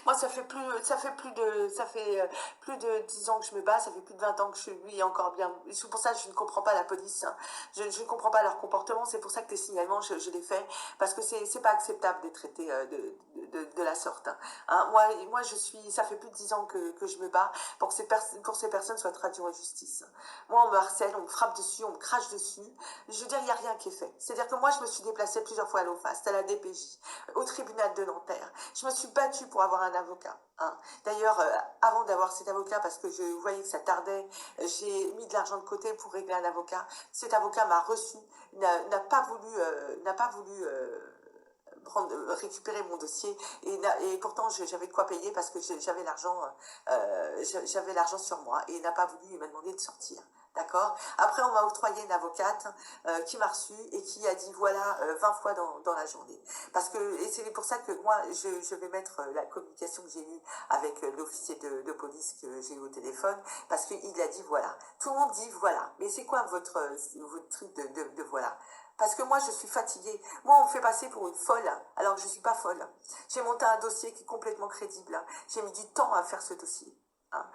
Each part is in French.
Moi, ça fait plus de 10 ans que je me bats, ça fait plus de 20 ans que je suis encore bien. C'est pour ça que je ne comprends pas la police, hein. Je ne comprends pas leur comportement, c'est pour ça que les signalements, je les fais, parce que c'est pas acceptable d'être traité de la sorte, hein. Hein, moi, ça fait plus de 10 ans que je me bats pour que pour ces personnes soient traduites en justice. Moi, on me harcèle, on me frappe dessus, on me crache dessus. Je veux dire, il n'y a rien qui est fait. C'est-à-dire que moi, je me suis déplacée plusieurs fois à l'OFAST, à la DPJ, au tribunal de Nanterre. Je me suis battue pour avoir un avocat, hein. D'ailleurs, avant d'avoir cet avocat, parce que je voyais que ça tardait, j'ai mis de l'argent de côté pour régler un avocat. Cet avocat m'a reçu, n'a pas voulu récupérer mon dossier et pourtant j'avais de quoi payer parce que j'avais l'argent sur moi et il n'a pas voulu, il m'a demandé de sortir. D'accord. Après, on m'a octroyé une avocate qui m'a reçue et qui a dit voilà 20 fois dans la journée. Parce que, et c'est pour ça que moi, je vais mettre la communication que j'ai eue avec l'officier de police que j'ai eu au téléphone, parce qu'il a dit voilà. Tout le monde dit voilà. Mais c'est quoi votre truc de voilà? Parce que moi, je suis fatiguée. Moi, on me fait passer pour une folle, alors que je ne suis pas folle. J'ai monté un dossier qui est complètement crédible. J'ai mis du temps à faire ce dossier. Hein.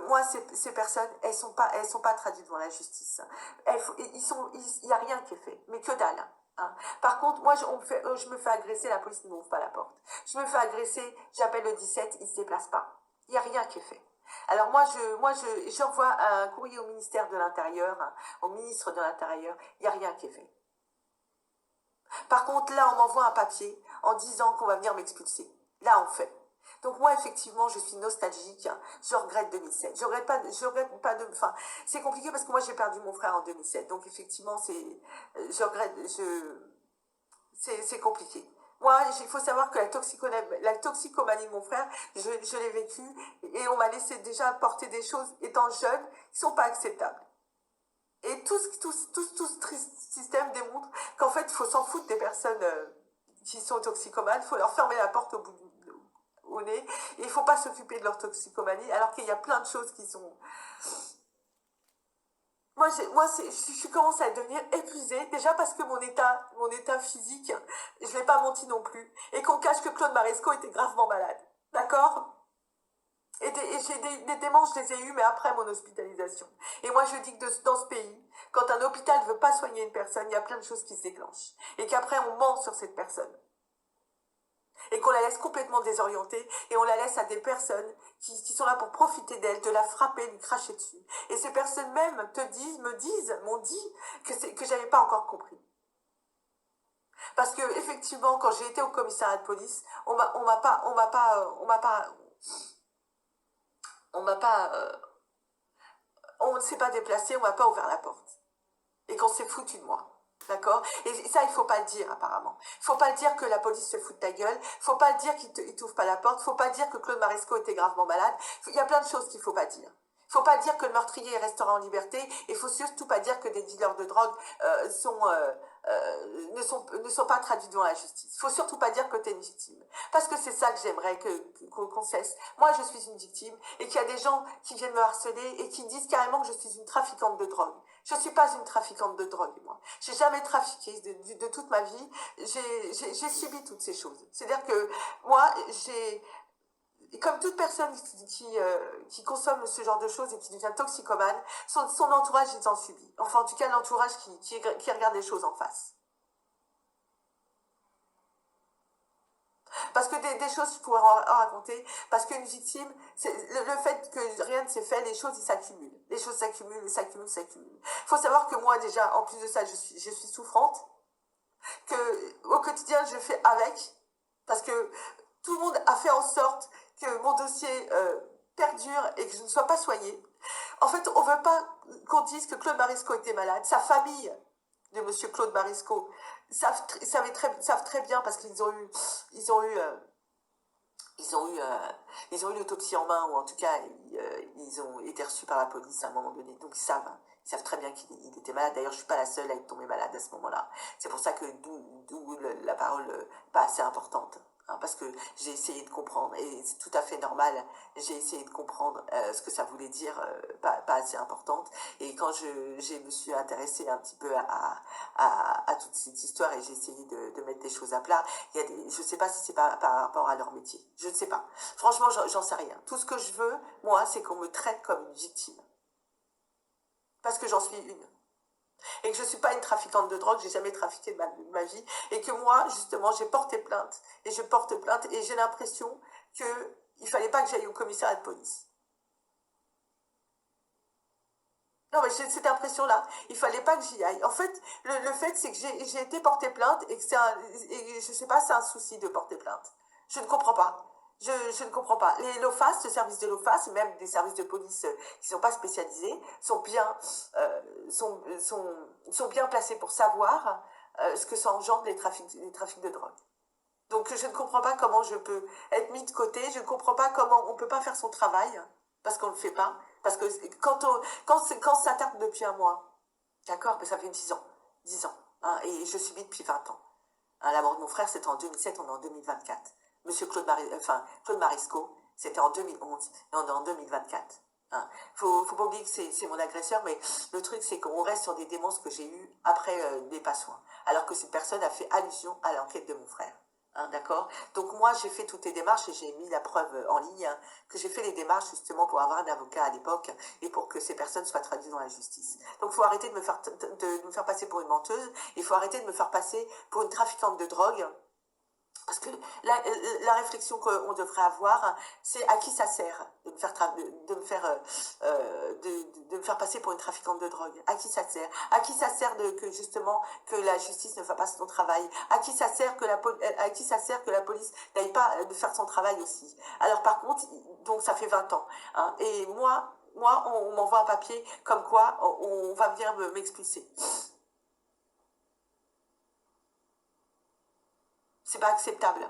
Moi, ces personnes, elles sont pas traduites devant la justice. Il n'y a rien qui est fait, mais que dalle. Hein. Par contre, moi, je me fais agresser, la police ne m'ouvre pas la porte. Je me fais agresser, j'appelle le 17, il ne se déplace pas. Il n'y a rien qui est fait. Alors moi, j'envoie un courrier au ministère de l'Intérieur, hein, au ministre de l'Intérieur, il n'y a rien qui est fait. Par contre, là, on m'envoie un papier en disant qu'on va venir m'expulser. Là, on fait. Donc moi, effectivement, je suis nostalgique. Je regrette 2007. Je regrette pas de. Enfin, c'est compliqué parce que moi, j'ai perdu mon frère en 2007. Donc effectivement, je regrette. C'est compliqué. Moi, il faut savoir que la toxicomanie de mon frère, je l'ai vécu et on m'a laissé déjà porter des choses étant jeune qui sont pas acceptables. Et tout ce système démontre qu'en fait, il faut s'en foutre des personnes qui sont toxicomanes, il faut leur fermer la porte au nez, et il ne faut pas s'occuper de leur toxicomanie, alors qu'il y a plein de choses qui sont... Je commence à devenir épuisée, déjà parce que mon état physique, je ne l'ai pas menti non plus, et qu'on cache que Claude Maresco était gravement malade. D'accord ? Et j'ai des démences, je les ai eues, mais après mon hospitalisation. Et moi, je dis que dans ce pays, quand un hôpital ne veut pas soigner une personne, il y a plein de choses qui se déclenchent. Et qu'après, on ment sur cette personne. Et qu'on la laisse complètement désorientée, et on la laisse à des personnes qui sont là pour profiter d'elle, de la frapper, de lui cracher dessus. Et ces personnes même m'ont dit que j'avais pas encore compris. Parce que, effectivement, quand j'ai été au commissariat de police, on ne s'est pas déplacé, on m'a pas ouvert la porte. Et qu'on s'est foutu de moi. D'accord? Et ça, il faut pas le dire, apparemment. Il faut pas le dire que la police se fout de ta gueule. Il faut pas le dire qu'il t'ouvre pas la porte. Il faut pas dire que Claude Maresco était gravement malade. Il y a plein de choses qu'il faut pas dire. Il faut pas dire que le meurtrier restera en liberté. Et il faut surtout pas dire que des dealers de drogue ne sont pas traduits devant la justice. Il faut surtout pas dire que tu es une victime. Parce que c'est ça que j'aimerais qu'on cesse. Moi, je suis une victime et qu'il y a des gens qui viennent me harceler et qui disent carrément que je suis une trafiquante de drogue. Je ne suis pas une trafiquante de drogue, moi. J'ai jamais trafiqué de toute ma vie. J'ai subi toutes ces choses. C'est-à-dire que moi, comme toute personne qui consomme ce genre de choses et qui devient toxicomane, son entourage, il en subit. Enfin, en tout cas, l'entourage qui regarde les choses en face. Parce que des choses, je pourrais en raconter, parce qu'une victime, c'est le fait que rien ne s'est fait, les choses, ils s'accumulent. Les choses s'accumulent, s'accumulent, s'accumulent. Il faut savoir que moi, déjà, en plus de ça, je suis souffrante, que au quotidien, je fais avec, parce que tout le monde a fait en sorte que mon dossier perdure et que je ne sois pas soignée. En fait, on ne veut pas qu'on dise que Claude Maresco était malade. Sa famille de monsieur Claude Maresco savent très bien parce qu'ils ont eu l'autopsie en main, ou en tout cas, ils ont été reçus par la police à un moment donné. Donc, ils savent très bien qu'il était malade. D'ailleurs, je ne suis pas la seule à être tombée malade à ce moment-là. C'est pour ça que d'où la parole pas assez importante. hein, parce que j'ai essayé de comprendre, et c'est tout à fait normal, j'ai essayé de comprendre ce que ça voulait dire, pas assez importante, et quand je me suis intéressée un petit peu à toute cette histoire, et j'ai essayé de mettre des choses à plat, je ne sais pas si c'est par rapport à leur métier, je ne sais pas, franchement j'en sais rien, tout ce que je veux, moi, c'est qu'on me traite comme une victime, parce que j'en suis une. Et que je ne suis pas une trafiquante de drogue, j'ai jamais trafiqué de ma vie, et que moi, justement, j'ai porté plainte, et je porte plainte, et j'ai l'impression qu'il ne fallait pas que j'aille au commissariat de police. Non, mais j'ai cette impression-là. Il fallait pas que j'y aille. En fait, le fait, c'est que j'ai été porter plainte et que et je sais pas, c'est un souci de porter plainte. Je ne comprends pas. Je ne comprends pas. Les LOFAS, le service de l'OFAS, même des services de police qui ne sont pas spécialisés, sont bien placés pour savoir ce que ça engendre les trafics de drogue. Donc je ne comprends pas comment je peux être mis de côté, je ne comprends pas comment on ne peut pas faire son travail, parce qu'on ne le fait pas, parce que quand ça tarde depuis un mois, d'accord, mais ça fait 10 ans, hein, et je subis depuis 20 ans. Hein, la mort de mon frère, c'était en 2007, on est en 2024. Monsieur Claude Marisco, c'était en 2011, et on est en 2024. Hein. Faut pas oublier que c'est mon agresseur, mais le truc, c'est qu'on reste sur des démences que j'ai eues après des pas soins, alors que cette personne a fait allusion à l'enquête de mon frère. Hein, d'accord. Donc moi j'ai fait toutes les démarches et j'ai mis la preuve en ligne, hein, que j'ai fait les démarches justement pour avoir un avocat à l'époque et pour que ces personnes soient traduites dans la justice. Donc il faut arrêter de me faire passer pour une menteuse, il faut arrêter de me faire passer pour une trafiquante de drogue. Parce que la réflexion qu'on devrait avoir, c'est à qui ça sert de me faire passer pour une trafiquante de drogue. À qui ça sert? À qui ça sert que justement que la justice ne fasse pas son travail? À qui ça sert que la police n'aille pas de faire son travail aussi? Alors par contre, donc ça fait 20 ans. Hein, et moi, on m'envoie un papier comme quoi on va venir m'expulser. C'est pas acceptable.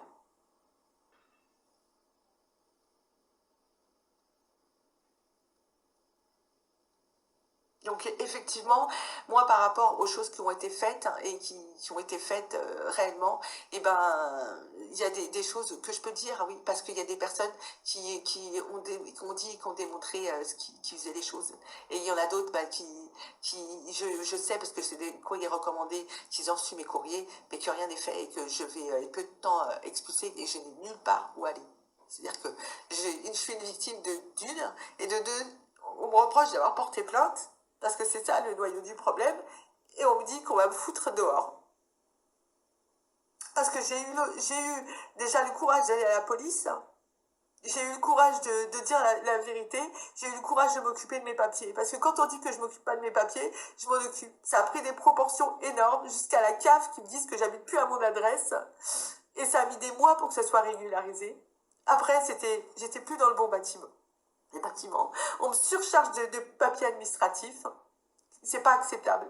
Donc effectivement, moi par rapport aux choses qui ont été faites et qui ont été faites réellement, eh ben il y a des choses que je peux dire, oui, parce qu'il y a des personnes qui ont dit et qui ont démontré qui faisaient les choses. Et il y en a d'autres je sais parce que c'est des courriers recommandés qu'ils ont reçu mes courriers, mais que rien n'est fait et que je vais peu de temps expulser et je n'ai nulle part où aller. C'est-à-dire que je suis une victime d'une et de deux, on me reproche d'avoir porté plainte parce que c'est ça le noyau du problème, et on me dit qu'on va me foutre dehors. Parce que j'ai eu déjà le courage d'aller à la police, j'ai eu le courage de dire la vérité, j'ai eu le courage de m'occuper de mes papiers. Parce que quand on dit que je m'occupe pas de mes papiers, je m'en occupe. Ça a pris des proportions énormes, jusqu'à la CAF qui me disent que j'habite plus à mon adresse, et ça a mis des mois pour que ça soit régularisé. Après, j'étais plus dans le bon bâtiment. Les bâtiments. On me surcharge de papiers administratifs. C'est pas acceptable.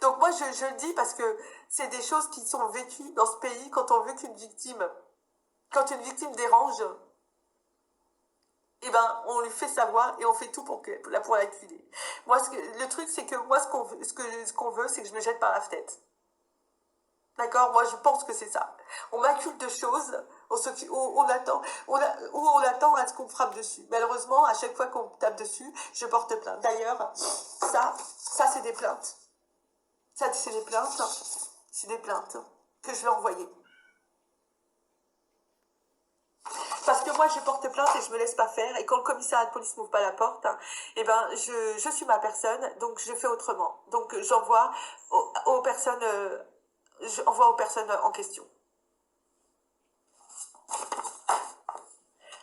Donc moi je le dis parce que c'est des choses qui sont vécues dans ce pays quand une victime dérange, eh ben on lui fait savoir et on fait tout pour l'acculer. Moi le truc c'est que moi ce qu'on veut c'est que je me jette par la fenêtre. D'accord. Moi je pense que c'est ça. On m'accuse de choses, on attend à ce qu'on frappe dessus. Malheureusement à chaque fois qu'on tape dessus, je porte plainte. D'ailleurs ça c'est des plaintes. Ça, c'est des plaintes que je vais envoyer. Parce que moi, je porte plainte et je me laisse pas faire. Et quand le commissariat de police m'ouvre pas la porte, eh ben, je suis ma personne, donc je fais autrement. Donc, j'envoie aux personnes, en question.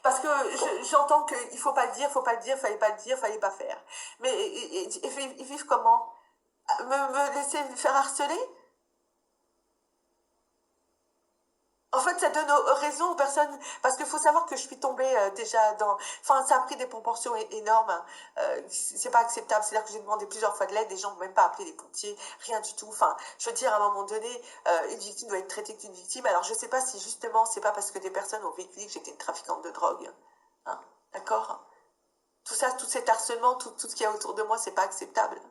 Parce que j'entends qu'il faut pas le dire, fallait pas le dire, fallait pas faire. Mais ils vivent comment? Me laisser me faire harceler? En fait, ça donne raison aux personnes, parce qu'il faut savoir que je suis tombée déjà dans... Enfin, ça a pris des proportions énormes. C'est pas acceptable. C'est-à-dire que j'ai demandé plusieurs fois de l'aide, les gens n'ont même pas appelé les pompiers, rien du tout. Enfin, je veux dire, à un moment donné, une victime doit être traitée qu'une victime. Alors, je sais pas si justement, c'est pas parce que des personnes ont vécu que j'étais une trafiquante de drogue. Hein, d'accord? Tout ça, tout cet harcèlement, tout ce qu'il y a autour de moi, c'est pas acceptable.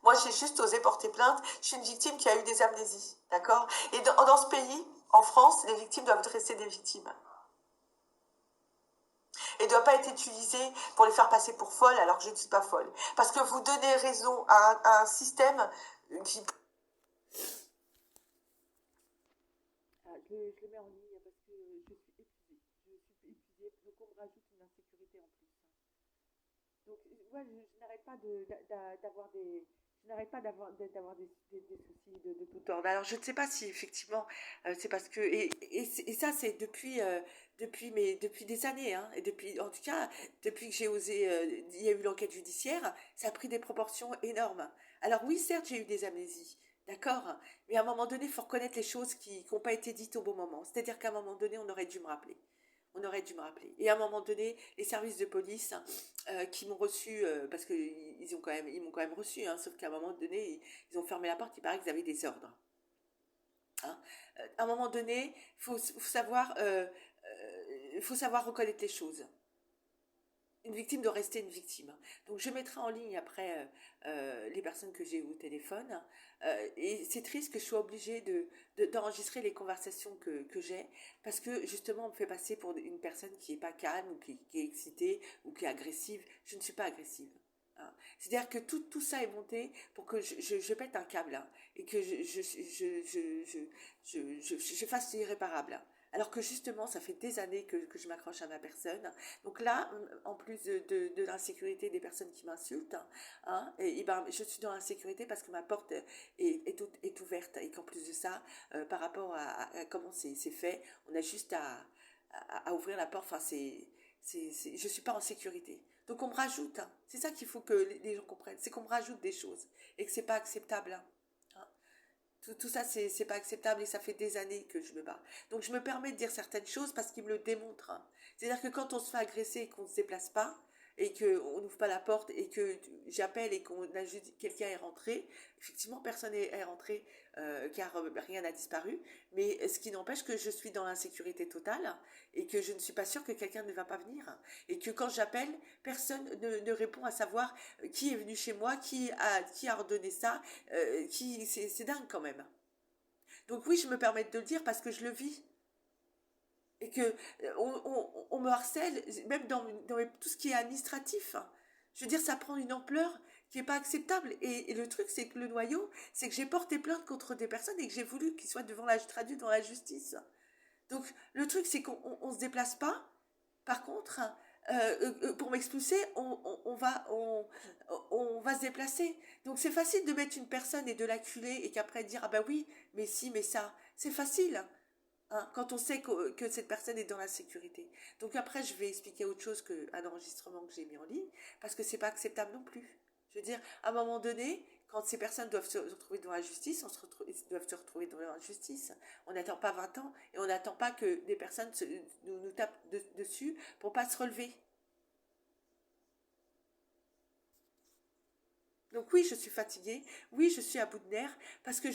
Moi, j'ai juste osé porter plainte. Je suis une victime qui a eu des amnésies, d'accord? Et dans ce pays, En France, les victimes doivent rester des victimes. Et ne doit pas être utilisée pour les faire passer pour folles alors que je ne suis pas folle. Parce que vous donnez raison à un système qui... Je le mets en ligne parce que je suis épuisée. Je suis épuisée, donc on me rajoute une insécurité en plus. Donc moi je n'arrête pas d'avoir des je n'arrête pas d'avoir des soucis de tout ordre. Alors je ne sais pas si effectivement c'est parce que et ça c'est depuis des années hein, et depuis en tout cas depuis que j'ai osé il y a eu l'enquête judiciaire, ça a pris des proportions énormes. Alors oui certes j'ai eu des amnésies. D'accord, mais à un moment donné, il faut reconnaître les choses qui n'ont pas été dites au bon moment. C'est-à-dire qu'à un moment donné, on aurait dû me rappeler. On aurait dû me rappeler. Et à un moment donné, les services de police qui m'ont reçu, parce qu'ils ils m'ont quand même reçu, hein, sauf qu'à un moment donné, ils ont fermé la porte, il paraît qu'ils avaient des ordres. Hein. À un moment donné, faut savoir reconnaître les choses. Une victime doit rester une victime. Donc je mettrai en ligne après les personnes que j'ai eu au téléphone. Et c'est triste que je sois obligée d'enregistrer les conversations que j'ai parce que justement on me fait passer pour une personne qui n'est pas calme ou qui est excitée ou qui est agressive. Je ne suis pas agressive. Hein. C'est-à-dire que tout ça est monté pour que je pète un câble hein, et que je fasse l'irréparable. Alors que justement, ça fait des années que je m'accroche à ma personne. Donc là, en plus de l'insécurité des personnes qui m'insultent, hein, et ben, je suis dans l'insécurité parce que ma porte est ouverte et qu'en plus de ça, par rapport à comment c'est fait, on a juste à ouvrir la porte. Enfin, je ne suis pas en sécurité. Donc on me rajoute, hein. C'est ça qu'il faut que les gens comprennent, c'est qu'on me rajoute des choses et que c'est pas acceptable. Hein. Hein. Tout ça, c'est pas acceptable et ça fait des années que je me bats. Donc je me permets de dire certaines choses parce qu'ils me le démontrent. Hein. C'est-à-dire que quand on se fait agresser et qu'on ne se déplace pas, et qu'on n'ouvre pas la porte, et que j'appelle et qu'on a juste quelqu'un est rentré, effectivement, personne est rentré car rien n'a disparu, mais ce qui n'empêche que je suis dans l'insécurité totale et que je ne suis pas sûre que quelqu'un ne va pas venir. Et que quand j'appelle, personne ne répond à savoir qui est venu chez moi, qui a ordonné ça, c'est dingue quand même. Donc oui, je me permets de le dire parce que je le vis. Et que on me harcèle, même dans tout ce qui est administratif. Hein. Je veux dire, ça prend une ampleur qui n'est pas acceptable. Et le truc, c'est que le noyau, c'est que j'ai porté plainte contre des personnes et que j'ai voulu qu'ils soient traduits devant la justice. Donc le truc, c'est qu'on ne se déplace pas. Par contre, pour m'expulser, on va se déplacer. Donc c'est facile de mettre une personne et de l'acculer et qu'après dire ah ben oui, mais si, mais ça. C'est facile. Hein, quand on sait que cette personne est dans la sécurité. Donc après, je vais expliquer autre chose qu'un enregistrement que j'ai mis en ligne, parce que c'est pas acceptable non plus. Je veux dire, à un moment donné, quand ces personnes doivent se retrouver dans la justice, ils doivent se retrouver dans la justice. On n'attend pas 20 ans et on n'attend pas que des personnes nous tapent dessus pour pas se relever. Donc oui, je suis fatiguée, oui, je suis à bout de nerfs, parce que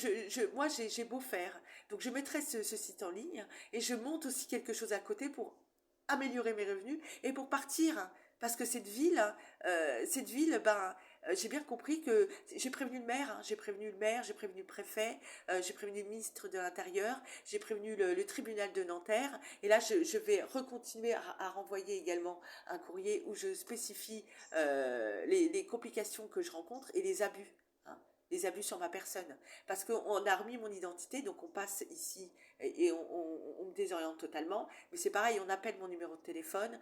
moi, j'ai beau faire. Donc je mettrai ce site en ligne et je monte aussi quelque chose à côté pour améliorer mes revenus et pour partir. Parce que cette ville, ben, j'ai bien compris que j'ai prévenu le maire, hein, j'ai prévenu le maire, j'ai prévenu le préfet, j'ai prévenu le ministre de l'Intérieur, j'ai prévenu le tribunal de Nanterre. Et là, je vais recontinuer à renvoyer également un courrier où je spécifie les complications que je rencontre et les abus. Hein, les abus sur ma personne. Parce qu'on a remis mon identité, donc on passe ici et on me désoriente totalement. Mais c'est pareil, on appelle mon numéro de téléphone.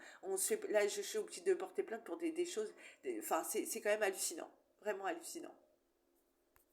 Là, je suis obligée de porter plainte pour des choses. Enfin, c'est quand même hallucinant. Vraiment hallucinant.